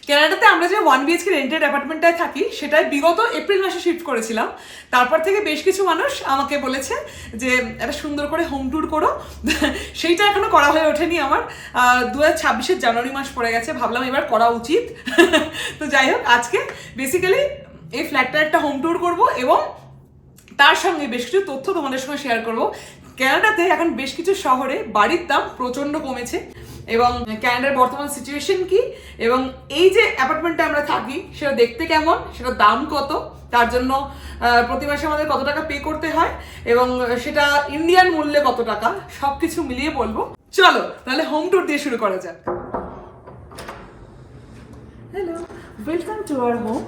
কানাডাতে আমরা যে 1 BHK রেন্টেড অ্যাপার্টমেন্টটায় থাকি সেটাই বিগত এপ্রিল মাসে শিফট করেছিলাম। তারপর থেকে বেশ কিছু মানুষ আমাকে বলেছে যে একটা সুন্দর করে হোম ট্যুর করো। সেইটা এখনো করা হয়ে ওঠেনি আমার। 2026-এর জানুয়ারি মাস পড়ে গেছে, ভাবলাম এবার করা উচিত। তো যাই হোক, আজকে বেসিক্যালি এই ফ্ল্যাটটা একটা হোম ট্যুর করবো এবং তার সঙ্গে বেশ কিছু তথ্য তোমাদের সঙ্গে শেয়ার করব। কানাডাতে এখন বেশ কিছু শহরে বাড়ির দাম প্রচণ্ড কমেছে এবং কানাডার বর্তমান সিচুয়েশন কি এবং এই যে অ্যাপার্টমেন্টে আমরা থাকি সেটা দেখতে কেমন, সেটার দাম কত, তার জন্য প্রতি মাসে আমাদের কত টাকা পে করতে হয় এবং সেটা ইন্ডিয়ান মূল্যে কত টাকা, সব কিছু মিলিয়ে বলবো। চলো তাহলে হোম ট্যুর দিয়ে শুরু করা যাক। Hello, welcome to our home.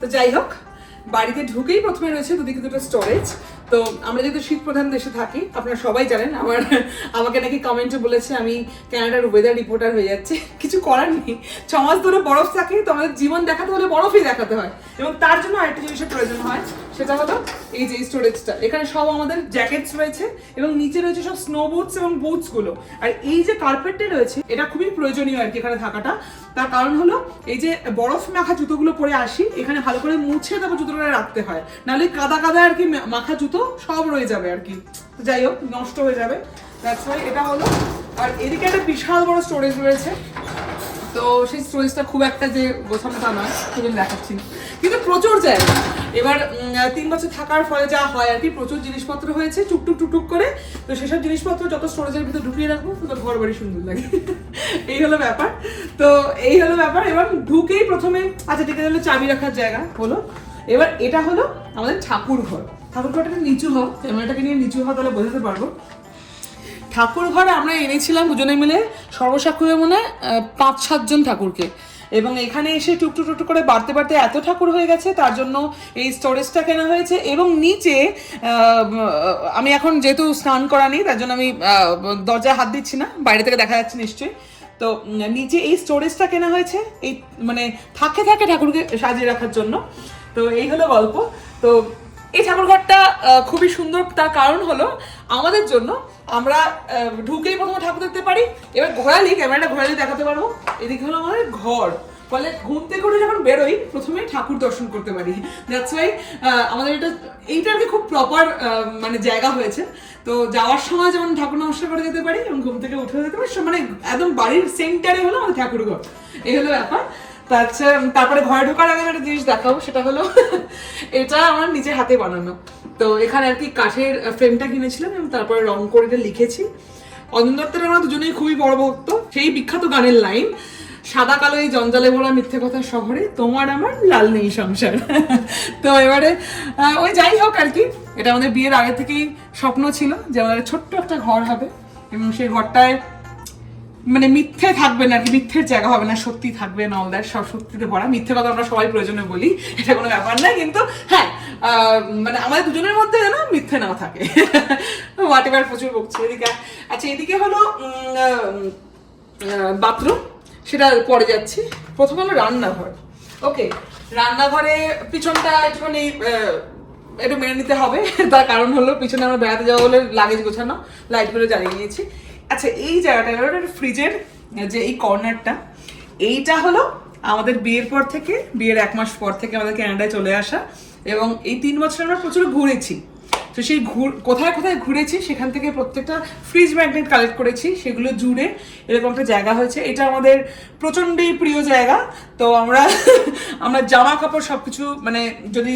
তো যাই হোক, বাড়িতে ঢুকেই প্রথমে রয়েছে দুদিকে দুটো স্টোরেজ। তো আমরা যেহেতু শীত প্রধান দেশে থাকি, আপনারা সবাই জানেন, আমাকে নাকি কমেন্টে বলেছে আমি কানাডার ওয়েদার রিপোর্টার হয়ে যাচ্ছে। কিছু করার নেই, 6 মাস ধরে বরফ থাকে, তো আমাদের জীবন দেখাতে হলে বরফই দেখাতে হয় এবং তার জন্য আরেকটা জিনিসের প্রয়োজন হয়, সেটা হলো এই যে স্টোরেজটা। এখানে সব আমাদের জ্যাকেটস রয়েছে এবং নিচে রয়েছে সব স্নো বুটস এবং বুটস গুলো। আর এই যে কার্পেটটা রয়েছে এটা খুবই প্রয়োজনীয় আর কি এখানে থাকাটা। তার কারণ হলো এই যে বরফ মাখা জুতোগুলো পরে আসি, এখানে ভালো করে মুছে তারপর জুতোটা রাখতে হয়, নাহলে কাদা কাদা আর কি মাখা জুতো সব রয়ে যাবে আর কি, যাই হোক নষ্ট হয়ে যাবে। দ্যাটস ওয়াই এটা হলো। আর এদিকে একটা বিশাল বড় স্টোরেজ রয়েছে, তো সেই স্টোরেজটা খুব একটা যে গোছানো তা নয়, সেগুলো দেখাচ্ছি না, কিন্তু প্রচুর জায়গা। এবার 3 বছর থাকার ফলে যা হয় আর কি, প্রচুর জিনিসপত্র হয়েছে টুকটুক টুকটুক করে। তো সেসব জিনিসপত্র যত স্টোরেজের ভিতরে ঢুকিয়ে রাখবো তো ঘর বাড়ি সুন্দর লাগে। এই হলো ব্যাপার। তো এই হলো ব্যাপার। এবার ঢুকেই প্রথমে আচ্ছা ঠিক আছে, চাবি রাখার জায়গা হলো। এবার এটা হলো আমাদের ঠাকুর ঘর। ঠাকুর ঘরটা নিচু হোক, ক্যামেরাটাকে নিয়ে নিচু হওয়া, তাহলে বোঝাতে পারবো। ঠাকুর ঘরে আমরা এনেছিলাম দুজনে মিলে সর্বসাকুল্যে মনে হয় 5-7 জন ঠাকুরকে, এবং এখানে এসে টুকটুক টুকটুক করে বাড়তে বাড়তে এত ঠাকুর হয়ে গেছে, তার জন্য এই স্টোরেজটা কেনা হয়েছে। এবং নিচে আমি এখন যেহেতু স্নান করা নেই তার জন্য আমি দরজায় হাত দিচ্ছি না, বাইরে থেকে দেখা যাচ্ছে নিশ্চয়ই। তো নিচে এই স্টোরেজটা কেনা হয়েছে এই মানে থাকে ঠাকুরকে সাজিয়ে রাখার জন্য। তো এই হলো গল্প। তো এই ঠাকুরঘরটা খুবই সুন্দর, তার কারণ হলো আমাদের জন্য আমরা ঢুকেই প্রথমে ঠাকুর দেখতে পারি। এবার ক্যামেরাটা ঘোরালি দেখাতে পারবো। এদিকে হলো আমাদের ঘর, ফলে ঘুম থেকে উঠে যখন বেরোই প্রথমে ঠাকুর দর্শন করতে পারি। দ্যাটস ওয়াই আমাদের এইটা আর কি খুব প্রপার মানে জায়গা হয়েছে। তো যাওয়ার সময় যেমন ঠাকুর নমস্কার করে যেতে পারি এবং ঘুম থেকে উঠে যেতে পারি, মানে একদম বাড়ির সেন্টারে হলো আমাদের ঠাকুর ঘর। এই হলো ব্যাপার। তারপরে ঘরে ঢোকার আগে একটা জিনিস দেখাবো, সেটা হলো এটা আমার নিজের হাতে বানানো। তো এখানে আর কি কাঠের ফ্রেমটা কিনেছিলাম এবং তারপরে রং করে এটা লিখেছি। অঞ্জন দত্তের আমরা দুজনেই খুবই বড় ভক্ত। সেই বিখ্যাত গানের লাইন, সাদা কালো এই জঞ্জালে ভরা মিথ্যে কথা শহরে, তোমার আমার লাল নেই সংসার। তো এবারে ওই যাই হোক আর কি, এটা আমাদের বিয়ের আগে থেকেই স্বপ্ন ছিল যে আমাদের ছোট্ট একটা ঘর হবে এবং সেই ঘরটায় মানে মিথ্যে থাকবে না আর কি, মিথ্যের জায়গা হবে না, সত্যি থাকবে, নলদার সব সত্যিতে ভরা। মিথ্যে কথা আমরা সবাই প্রয়োজনে বলি, এটা কোনো ব্যাপার না, কিন্তু হ্যাঁ মানে আমাদের দুজনের মধ্যে যেন মিথ্যে না থাকে। হোয়াট এভার, প্রচুর বকছি। এদিকে আচ্ছা, এদিকে হলো বাথরুম, সেটা পরে যাচ্ছি। প্রথম হলো রান্নাঘর। ওকে, রান্নাঘরে পিছনটা একটুখানি একটু মেনে নিতে হবে, তার কারণ হলো পিছনে আমরা বেড়াতে যাবো বলে লাগেজ গোছানো, লাইটগুলো জ্বালিয়ে নিয়েছি। আচ্ছা, এই জায়গাটা ফ্রিজের যে এই কর্নারটা, এইটা হলো আমাদের বিয়ের পর থেকে, বিয়ের 1 মাস পর থেকে আমাদের কানাডায় চলে আসা, এবং এই 3 বছর আমরা প্রচুর ঘুরেছি। তো সেই কোথায় কোথায় ঘুরেছি সেখান থেকে প্রত্যেকটা ফ্রিজ ম্যাগনেট কালেক্ট করেছি, সেগুলো জুড়ে এরকম একটা জায়গা হয়েছে। এটা আমাদের প্রচণ্ডই প্রিয় জায়গা। তো আমরা জামা কাপড় সবকিছু মানে যদি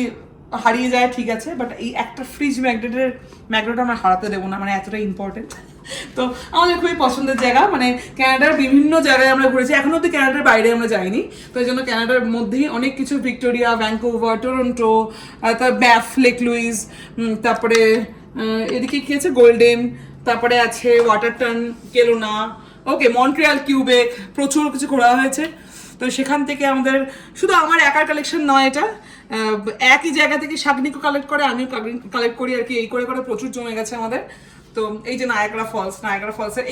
হারিয়ে যায় ঠিক আছে, বাট এই একটা ফ্রিজ ম্যাগনেট আমরা হারাতে দেবো না, মানে এতটা ইম্পর্টেন্ট। তো আমাদের খুবই পছন্দের জায়গা। মানে কানাডার বিভিন্ন জায়গায় আমরা ঘুরেছি, এখনো অব্দি কানাডার বাইরে আমরা যাইনি। তো এই জন্য কানাডার মধ্যেই অনেক কিছু, ভিক্টোরিয়া, ভ্যাঙ্কুভার, টরন্টো, তারপর ব্যাফ, লেক লুইস, তারপরে এদিকে কি আছে, গোল্ডেন, তারপরে আছে ওয়াটারটন, কেলোনা, ওকে, মন্ট্রিয়াল, কিউবেক, প্রচুর কিছু ঘোরা হয়েছে। তো সেখান থেকে আমাদের শুধু আমার একার কালেকশন নয়, এটা একই জায়গা থেকে শাগনিকও কালেক্ট করে, আমিও কালেক্ট করি আর কি। এই করে করে প্রচুর জমে গেছে আমাদের। তো এই যে নায়াগ্রা ফলসের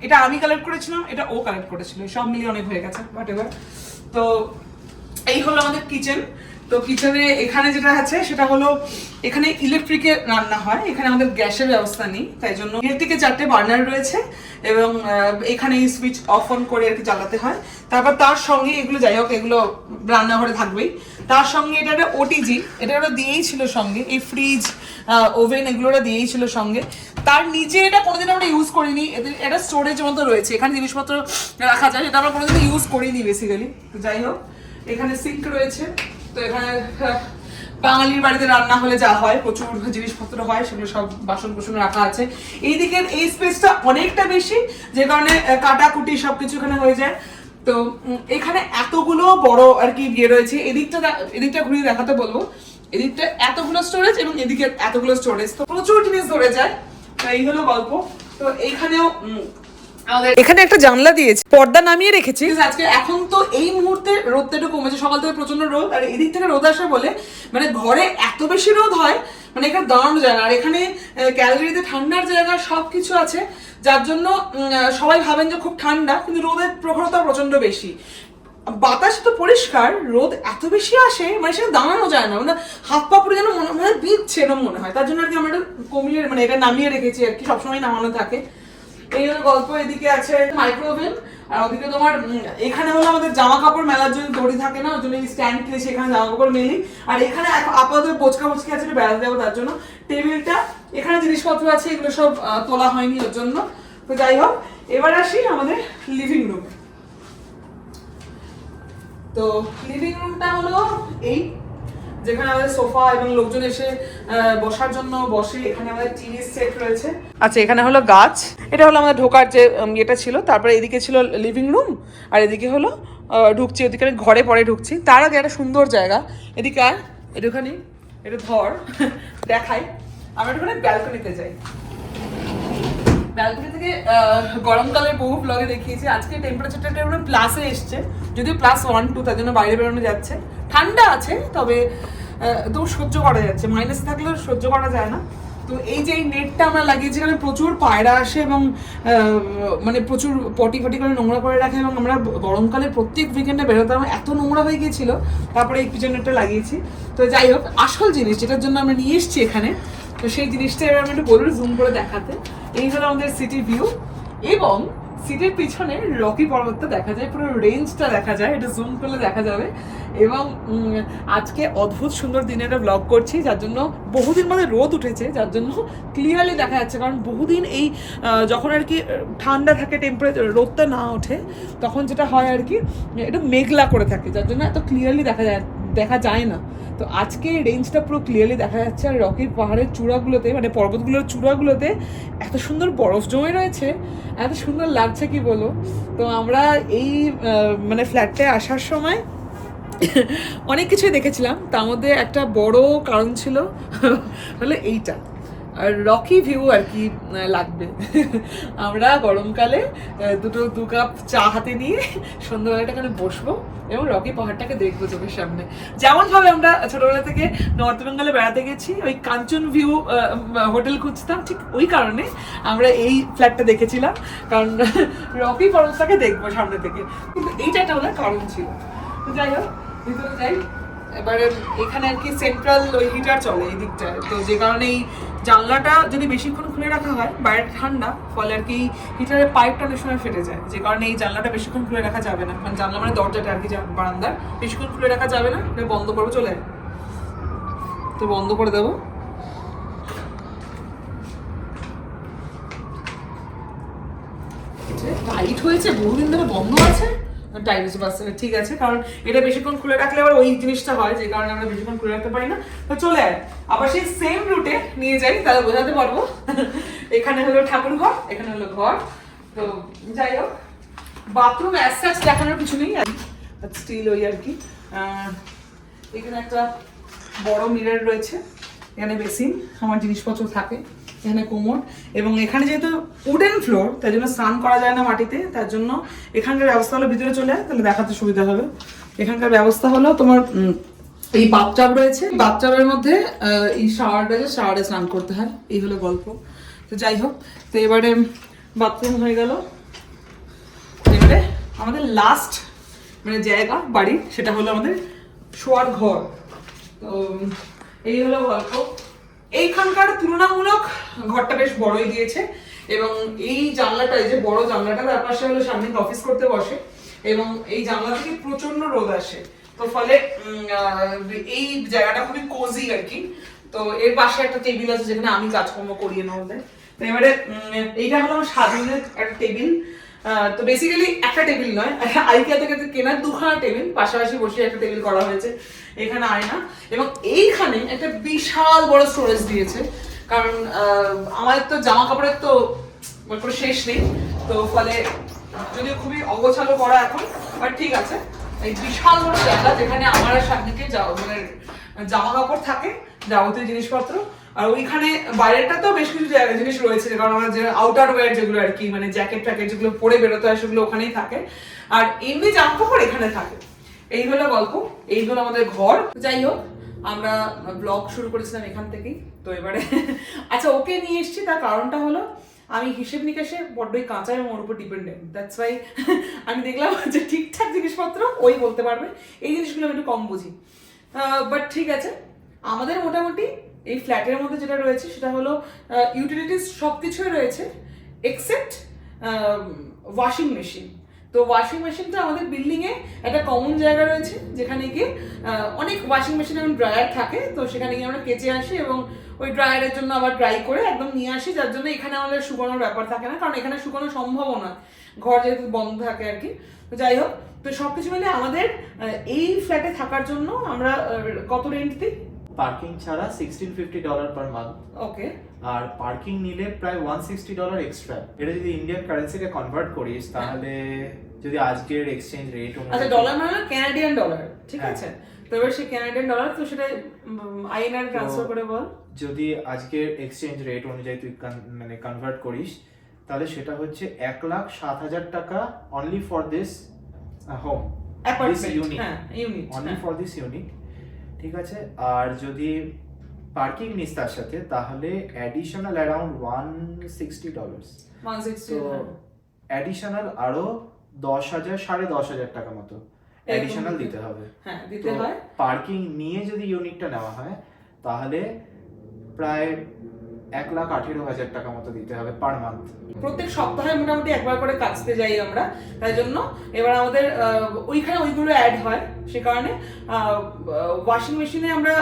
এটা আমি কালেক্ট করেছিলাম, এটা ও কালেক্ট করেছিল, সব মিলিয়ে অনেক হয়ে গেছে, হোয়াট এভার। তো এই হলো আমাদের কিচেন। তো কিচেনে এখানে যেটা আছে সেটা হলো এখানে ইলেকট্রিকে রান্না হয়, এখানে আমাদের গ্যাসের ব্যবস্থা নেই, তাই জন্য ইলেকট্রিকে 4টে বার্নার রয়েছে এবং এখানে সুইচ অফ অন করে আর কি জ্বালাতে হয়। তারপর তার সঙ্গে এগুলো যাই হোক এগুলো রান্নাঘরে থাকবেই, তার সঙ্গে এটা একটা ওটিজি, এটা ওরা দিয়েই ছিল সঙ্গে, এই ফ্রিজ ওভেন এগুলো ওরা দিয়েই ছিল সঙ্গে। তার নিচে এটা কোনোদিন আমরা ইউজ করিনি, এটা স্টোরেজ মতো রয়েছে, এখানে জিনিসপত্র রাখা যায়, এটা আমরা কোনোদিন ইউজ করিনি বেসিক্যালি। তো যাই হোক এখানে সিঙ্ক রয়েছে, তো এখানে বাঙালির বাড়িতে রান্না হলে যা হয় প্রচুর জিনিসপত্র হয়, সেগুলো সব বাসন কুসন রাখা আছে। এই দিকের এই স্পেসটা অনেকটা বেশি, যে কারণে কাটাকুটি সবকিছু এখানে হয়ে যায়। তো এখানে এতগুলো বড় আর কি ইয়ে রয়েছে, এদিকটা ঘুরিয়ে দেখাতে বলবো, এদিকটা এতগুলো স্টোরেজ এবং এদিকে এতগুলো স্টোরেজ, তো প্রচুর জিনিস ধরে যায়। এই হলো গল্প। তো এইখানেও এখানে একটা জানলা দিয়েছে, পর্দা নামিয়ে রেখেছি আজকে। এখন তো এই মুহূর্তে রোদটা একটু কমেছে, সকাল থেকে প্রচন্ড রোদ, আর এদিক থেকে রোদ আসে বলে মানে ঘরে এত বেশি রোদ হয় মানে এখানে দাঁড়ানো যায় না। আর এখানে ক্যালগারিতে ঠান্ডার জায়গা সবকিছু আছে, যার জন্য সবাই ভাবেন যে খুব ঠান্ডা, কিন্তু রোদের প্রখরতা প্রচন্ড বেশি। বাতাস তো পরিষ্কার, রোদ এত বেশি আসে মানে সেটা দাঁড়ানো যায় না, মানে হাত পা পুরো যেন মনে হয় বিচ্ছে এরকম মনে হয়। তার জন্য আর কি আমরা এটা কমিয়ে মানে এটা নামিয়ে রেখেছি আর কি, সবসময় নামানো থাকে। এই হলো গল্প। এদিকে আছে মাইক্রোওভেন, আর ওদিকে তোমার এখানে হলো আমাদের জামা কাপড় মেলার জন্য দড়ি থাকে না, ওই জন্য স্ট্যান্ড কিনেছি, এখানে জামা কাপড় মেলি। আর এখানে আপাতত বোচকা আছে, বেড়াতে যাবো তার জন্য টেবিলটা, এখানে জিনিসপত্র আছে, এগুলো সব তোলা হয়নি ওর জন্য। তো যাই হোক এবার আসি আমাদের লিভিং রুমে। তো লিভিং রুমটা হলো এই, যেখানে আমাদের সোফা এবং লোকজন এসে বসার জন্য বসে। এখানে আমাদের টিভি সেট রয়েছে। আচ্ছা এখানে হলো গাছ, এটা হলো আমাদের ঢোকার যে ইয়েটা ছিল। তারপরে এদিকে ছিল লিভিং রুম, আর এদিকে হলো ঢুকছি, ওদিকে আমি ঘরে পরে ঢুকছি। তার আগে একটা সুন্দর জায়গা, এদিকে আর একটুখানি এটা ধর দেখাই। আমরা একটুখানি ব্যালকনিতে যাই। ব্যালকনি থেকে গরমকালের বহু ব্লগে দেখিয়েছি, আজকে টেম্পারেচারটা একটু প্লাসে এসছে, যদিও +1 2, তার জন্য বাইরে বেরোনো যাচ্ছে। ঠান্ডা আছে তবে তো সহ্য করা যাচ্ছে, মাইনাসে থাকলেও সহ্য করা যায় না। তো এই যে এই নেটটা আমরা লাগিয়েছি, এখানে প্রচুর পায়রা আসে এবং মানে প্রচুর পটি করে নোংরা করে রাখে, এবং আমরা গরমকালে প্রত্যেক উইকেন্ডে বেরোতাম, এত নোংরা হয়ে গিয়েছিল। তারপরে এই পিছন নেটটা লাগিয়েছি। তো যাই হোক আসল জিনিস যেটার জন্য আমরা নিয়ে এসেছি এখানে, তো সেই জিনিসটা এবার আমি একটু বলবো জুম করে দেখাতে। এই হলো আমাদের সিটি ভিউ, এবং সিটির পিছনে রকি পর্বতটা দেখা যায়, পুরো রেঞ্জটা দেখা যায়, এটা জুম করলে দেখা যাবে। এবং আজকে অদ্ভুত সুন্দর দিনে একটা ব্লগ করছি, যার জন্য বহুদিন মানে রোদ উঠেছে, যার জন্য ক্লিয়ারলি দেখা যাচ্ছে। কারণ বহুদিন এই যখন আর কি ঠান্ডা থাকে, টেম্পারেচার রোদটা না ওঠে, তখন যেটা হয় আর কি একটু মেঘলা করে থাকে, যার জন্য এত ক্লিয়ারলি দেখা যায় না। তো আজকে রেঞ্জটা পুরো ক্লিয়ারলি দেখা যাচ্ছে। আর রকির পাহাড়ের চূড়াগুলোতে মানে পর্বতগুলোর চূড়াগুলোতে এত সুন্দর বরফ জমে রয়েছে, এত সুন্দর লাগছে কি বলো। তো আমরা এই মানে ফ্ল্যাটে আসার সময় অনেক কিছুই দেখেছিলাম, তার মধ্যে একটা বড় কারণ ছিল হলো এইটা, আর রকি ভিউ আর কি লাগবে। আমরা গরমকালে দু কাপ চা হাতে নিয়ে সন্ধ্যাবেলাটা এখানে বসবো এবং রকি পাহাড়টাকে দেখবো চোখের সামনে। যেমন ভাবে আমরা ছোটবেলা থেকে নর্থ বেঙ্গলে বেড়াতে গেছি, ওই কাঞ্চন ভিউ হোটেল খুঁজতাম, ঠিক ওই কারণে আমরা এই ফ্ল্যাটটা দেখেছিলাম, কারণ রকি পর্বতটাকে দেখবো সামনে থেকে। কিন্তু এইটা একটা ওনার কারণ ছিল। তো যাই হোক ভিতরে যাই। এবারে এখানে আর কি সেন্ট্রাল ওই হিটার চলে এই দিকটায়, তো যে কারণে এই জানলাটা যদি বেশিক্ষণ খুলে রাখা হয়, বাইরে ঠান্ডা, ফলে আর কি হিটারের পাইপটা অনেক সময় ফেটে যায়, যে কারণে এই জানলাটা বেশিক্ষণ খুলে রাখা যাবে না। মানে জানলা মানে দরজাটা আর কি, বারান্দার বেশিক্ষণ খুলে রাখা যাবে না, এটা বন্ধ করবো, চলে তো বন্ধ করে দেবো। টাইট হয়েছে, বহুদিন ধরে বন্ধ আছে, ঠিক আছে, কারণ এটা বেশিক্ষণ খুলে রাখলে আবার ওই জিনিসটা হয়, যে কারণে আমরা বেশিক্ষণ খুলে রাখতে পারি না। তো চলে আয় আবার সেই সেম রুটে নিয়ে যাই, তাহলে বোঝাতে পারবো। এখানে হলো ঠাকুর ঘর, এখানে হলো ঘর। তো যাই হোক বাথরুম অ্যাজ সাচ দেখানোর কিছু নেই, স্টিল ওই আর কি। এখানে একটা বড় মিরর রয়েছে, এখানে বেসিন, আমার জিনিসপত্র থাকে, এখানে কোমর, এবং এখানে যেহেতু উডেন ফ্লোর, তাই জন্য স্নান করা যায় না মাটিতে, তার জন্য এখানকার ব্যবস্থা হলো ভিতরে চলে যায়, তাহলে দেখাতে সুবিধা হবে। এখানকার ব্যবস্থা হলো তোমার এই বাথটাব রয়েছে, বাথটাবের মধ্যে এই শাওয়ারে স্নান করতে হয়, এই হলো গল্প। তো যাই হোক, তো এবারে বাথরুম হয়ে গেল। এবারে আমাদের লাস্ট মানে জায়গা বাড়ির, সেটা হলো আমাদের শোয়ার ঘর। তো এই হলো গল্প। এইখানকার তুলনামূলক ঘরটা বেশ বড়ই দিয়েছে এবং এই জানলাটা, এই যে বড় জানলাটা, তার পাশে হলো সামনে অফিস করতে বসে এবং এই জানলা থেকে প্রচন্ড রোদ আসে, তো ফলে এই জায়গাটা খুবই কোজি আর কি। তো এর পাশে একটা টেবিল আছে যেখানে আমি কাজকর্ম করিয়ে নেওয়া। তো এবারে এইটা হলো আমার স্বাধীনের একটা টেবিল। তো বেসিক্যালি একটা টেবিল নয়, আইকিয়া থেকে কেনার দুখানা টেবিল পাশাপাশি বসে একটা টেবিল করা হয়েছে। এখানে আয়না এবং এইখানে একটা বিশাল বড় স্টোরেজ দিয়েছে, কারণ আমাদের তো জামা কাপড়ের তো কোনো শেষ নেই, তো ফলে যদিও খুবই অগোছালো করা এখন, বাট ঠিক আছে। এই বিশাল বড় জায়গা যেখানে আমার সামনেকে মানে জামা কাপড় থাকে, যাবতীয় জিনিসপত্র। আর ওইখানে বাইরেটা তো বেশ কিছু জিনিস রয়েছে, কারণ আমার যে আউটার ওয়্যার যেগুলো আর কি, মানে জ্যাকেট ট্যাকেট যেগুলো পরে বেরোতে হয় সেগুলো ওখানেই থাকে, আর এমনি জামা কাপড় এখানে থাকে। এই হলো গল্প, এই হলো আমাদের ঘর। যাই হোক, আমরা ব্লগ শুরু করেছিলাম এখান থেকেই। তো এবারে আচ্ছা, ওকে নিয়ে এসেছি, তার কারণটা হলো আমি হিসেব নিকেশে বড্ডই কাঁচা এবং ওর উপর ডিপেন্ডেন্ট। দ্যাটস ওয়াই আমি দেখলাম যে ঠিকঠাক জিনিসপত্র ওই বলতে পারবে, এই জিনিসগুলো আমি একটু কম বুঝি। বাট ঠিক আছে, আমাদের মোটামুটি এই ফ্ল্যাটের মধ্যে যেটা রয়েছে সেটা হলো ইউটিলিটিস সব কিছুই রয়েছে এক্সেপ্ট ওয়াশিং মেশিন। তো ওয়াশিং মেশিনটা আমাদের বিল্ডিংয়ে একটা কমন জায়গা রয়েছে, যেখানে গিয়ে অনেক ওয়াশিং মেশিন এবং ড্রায়ার থাকে, তো সেখানে গিয়ে আমরা কেচে আসি এবং ওই ড্রায়ারের জন্য আবার ড্রাই করে একদম নিয়ে আসি, যার জন্য এখানে আমাদের শুকানোর ব্যাপার থাকে না, কারণ এখানে শুকানো সম্ভবও না, ঘর যেহেতু বন্ধ থাকে আর কি। তো যাই হোক, তো সবকিছু মিলে আমাদের এই ফ্ল্যাটে থাকার জন্য আমরা কত রেন্ট দিই? পার্কিং ছাড়া $1650 পার মান্থ। ওকে। আর পার্কিং নিলে প্রায় $160 এক্সট্রা। এটা যদি ইন্ডিয়ান কারেন্সিতে কনভার্ট করিস তাহলে যদি আজকের এক্সচেঞ্জ রেট অনুযায়ী, আচ্ছা ডলার মানে ক্যানাডিয়ান ডলার, ঠিক হ্যাঁ। আছে। তো এবার সেই ক্যানাডিয়ান ডলার, তো সেটা আইএনআর ট্রান্সফার করে বল। যদি আজকের এক্সচেঞ্জ রেট অনুযায়ী তুই মানে কনভার্ট করিস তাহলে সেটা হচ্ছে 1,07,000 টাকা only for this home, this unit, only for this unit, ঠিক আছে। আর যদি পার্কিং নিস তার সাথে তাহলে অ্যাডিশনাল অ্যারাউন্ড $160, তো অ্যাডিশনাল আরো 10,000 10,500 টাকা মতো অ্যাডিশনাল দিতে হবে। হ্যাঁ, দিতে হয়। পার্কিং নিয়ে যদি ইউনিটটা নেওয়া হয় তাহলে প্রায় 1,18,000 টাকা মতো দিতে হবে পার মান্থ। প্রত্যেক সপ্তাহে মোটামুটি একবার করে কাচতে যাই আমরা, তাই জন্য এবার আমাদের ওইখানে ওইগুলো অ্যাড হয়। সে কারণে ওয়াশিং মেশিনে আমরা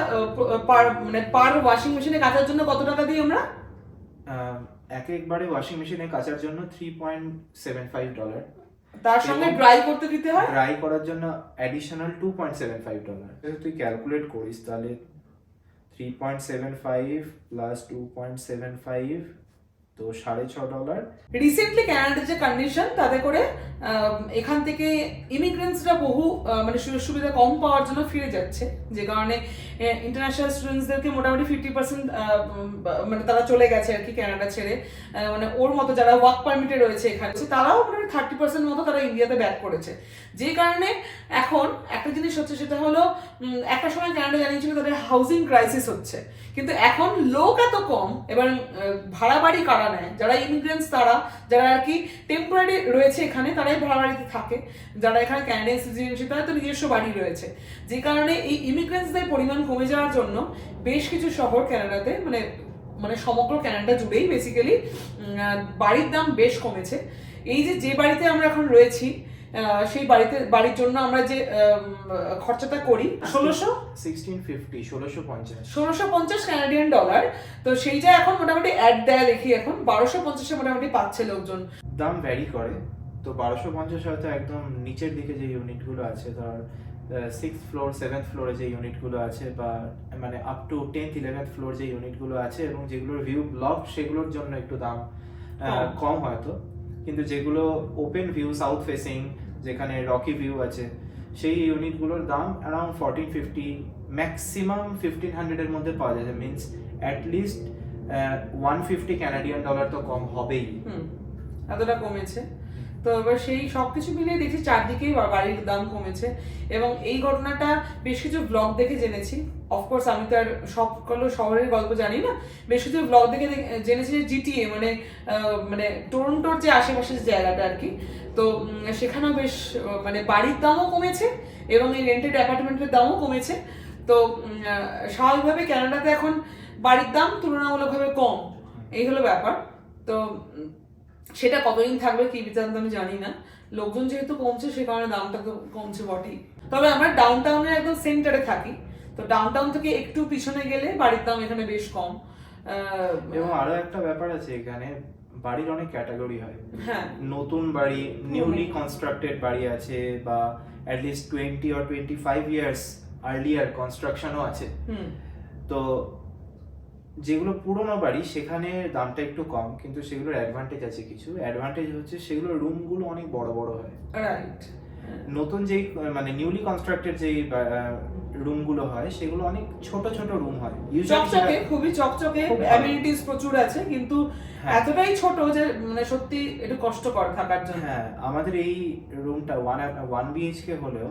মানে পার ওয়াশিং মেশিনে কাচার জন্য কত টাকা দিই আমরা? একবারে ওয়াশিং মেশিনে কাচার জন্য $3.75, তার সঙ্গে ড্রাই করতে দিতে হয়, ড্রাই করার জন্য অ্যাডিশনাল $2.75। যদি তুই ক্যালকুলেট করিস তাহলে 3.75 প্লাস 2.75 তো $6.5। রিসেন্টলি ক্যানাডার যে কন্ডিশন, তাতে করে এখান থেকে ইমিগ্রেন্টসরা বহু মানে সুযোগ সুবিধা কম পাওয়ার জন্য ফিরে যাচ্ছে, যে কারণে ইন্টারন্যাশনাল স্টুডেন্টসদেরকে মোটামুটি 50% মানে তারা চলে গেছে আর কি ক্যানাডা ছেড়ে। মানে ওর মতো যারা ওয়ার্ক পারমিটে রয়েছে এখানে, তারাও মোটামুটি 30% মতো তারা ইন্ডিয়াতে ব্যাক করেছে। যে কারণে এখন একটা জিনিস হচ্ছে, সেটা হলো একটা সময় ক্যানাডা জানিয়েছিল তাদের হাউজিং ক্রাইসিস হচ্ছে, কিন্তু এখন লোক এত কম, এবার ভাড়া বাড়ি কারা নেয়, যারা ইমিগ্রেন্টস, তারা যারা আর কি টেম্পোরারি রয়েছে এখানে, তারাই ভাড়া বাড়িতে থাকে। যারা এখানে ক্যানাডিয়ান সিটিজেনশিপ, তাদের তো নিজস্ব বাড়ি রয়েছে। যে কারণে এই ইমিগ্রেন্টসদের পরিমাণ কমে যাওয়ার জন্য বেশ কিছু শহর ক্যানাডাতে, মানে সমগ্র ক্যানাডা জুড়েই বেসিক্যালি বাড়ির দাম বেশ কমেছে। এই যে বাড়িতে আমরা এখন রয়েছি, সেই বাড়ির জন্য আমরা যে খরচাটা করি 1650 ক্যানাডিয়ান ডলার, তো সেইটা এখন মোটামুটি অ্যাড দেয়া দেখি এখন 1250 মোটামুটি পাচ্ছে লোকজন। দাম ভ্যারি করে, তো 1250 হয়তো একদম নিচের দিকে যে ইউনিটগুলো আছে, ধর 6th ফ্লোর 7th ফ্লোরে যে ইউনিটগুলো আছে, বা মানে up to 10th 11th floor যে ইউনিটগুলো আছে এবং যেগুলোর ভিউ ব্লক, সেগুলোর জন্য একটু দাম কম হয়তো। কিন্তু যেগুলো ওপেন ভিউ, সাউথ ফেসিং, যেখানে রকি ভিউ আছে, সেই ইউনিটগুলোর দাম অ্যারাউন্ড 1450, ম্যাক্সিমাম 1500 এর মধ্যে পাওয়া যায়। মিনস অ্যাটলিস্ট $150 ক্যানাডিয়ান ডলার তো কম হবেই। এতটা কমেছে। তো এবার সেই সবকিছু মিলিয়ে দেখছি চারদিকেই বাড়ির দাম কমেছে, এবং এই ঘটনাটা বেশ কিছু ব্লগ দেখে জেনেছি। অফকোর্স আমি তো আর সবগুলো শহরের গল্প জানি না, বেশ কিছু ব্লগ দেখে জেনেছি যে জিটিএ মানে টরন্টোর যে আশেপাশের জায়গাটা আর কি, তো সেখানেও বেশ মানে বাড়ির দামও কমেছে এবং এই রেন্টেড অ্যাপার্টমেন্টের দামও কমেছে। তো স্বাভাবিকভাবে কানাডাতে এখন বাড়ির দাম তুলনামূলকভাবে কম, এই হলো ব্যাপার। তো সেটা কতদিন থাকবে কি বৃত্তান্ত আমি জানি না, লোকজন যেহেতু কমছে সে কারণে দামটা তো কমছে বটেই। তবে আমরা ডাউন টাউনের একদম সেন্টারে থাকি, তো ডাউন টাউন থেকে একটু পিছনে গেলে বাড়ির দাম এখানে বেশ কম। এবং আরো একটা ব্যাপার আছে, এখানে বাড়ির অনেক ক্যাটাগরি হয়। হ্যাঁ, নতুন বাড়ি, নিউলি কনস্ট্রাক্টেড বাড়ি আছে, বা অ্যাটলিস্ট 20 or 25 ইয়ার্স আর্লিয়ার কনস্ট্রাকশনও আছে। তো যেগুলো পুরোনো বাড়ি সেখানে দামটা একটু কম, কিন্তু সেগুলোর অ্যাডভান্টেজ আছে কিছু। অ্যাডভান্টেজ হচ্ছে সেগুলোর রুমগুলো অনেক বড় বড় হয়। রাইট। নতুন যেই মানে নিউলি কনস্ট্রাক্টেড যেই রুমগুলো হয় সেগুলো অনেক ছোট ছোট রুম হয়, চকচকে, খুবই চকচকে, অ্যামিনিটিস প্রচুর আছে, কিন্তু এতটাই ছোট যে মানে সত্যি একটু কষ্টকর থাকার জন্য। হ্যাঁ, আমাদের এই রুমটা 1 BHK হলেও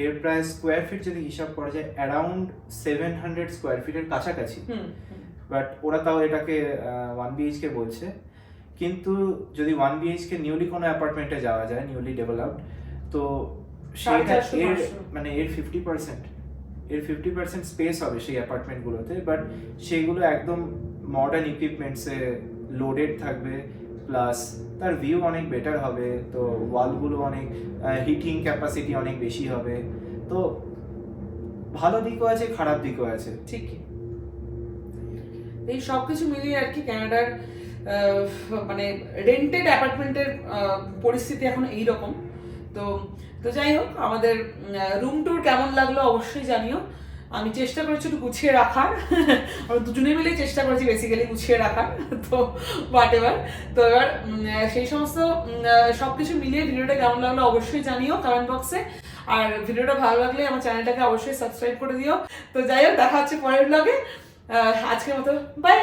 এর প্রায় স্কোয়ার ফিট যদি হিসাব করা যায় অ্যারাউন্ড 700 স্কোয়ার ফিটের কাছাকাছি। বাট ওরা তাও এটাকে 1 BHK বলছে। কিন্তু যদি 1 BHK নিউলি কোনো অ্যাপার্টমেন্টে যাওয়া যায়, নিউলি ডেভেলপড, তো সেটা মানে এর 50% স্পেস হবে সেই অ্যাপার্টমেন্টগুলোতে, বাট সেগুলো একদম মডার্ন ইকুইপমেন্টসে লোডেড থাকবে, প্লাস তার ভিউ অনেক বেটার হবে। তো ওয়ালগুলো অনেক হিটিং ক্যাপাসিটি অনেক বেশি হবে। তো ভালো দিকও আছে, খারাপ দিকও আছে। ঠিকই। এই সব কিছু মিলিয়ে আর কি কানাডার মানে রেন্টেড অ্যাপার্টমেন্টের পরিস্থিতি এখন এইরকম। তো তো যাই হোক, আমাদের রুম ট্যুর কেমন লাগলো অবশ্যই জানিও। আমি চেষ্টা করেছি একটু গুছিয়ে রাখার, আমরা দুজনে মিলেই চেষ্টা করেছি বেসিক্যালি গুছিয়ে রাখার। তো হোয়াট এভার, তো এবার সেই সমস্ত সব কিছু মিলিয়ে ভিডিওটা কেমন লাগলো অবশ্যই জানিও কমেন্ট বক্সে। আর ভিডিওটা ভালো লাগলে আমার চ্যানেলটাকে অবশ্যই সাবস্ক্রাইব করে দিও। তো যাই হোক, দেখা হচ্ছে পরের ব্লগে। আজকের মতো বাই।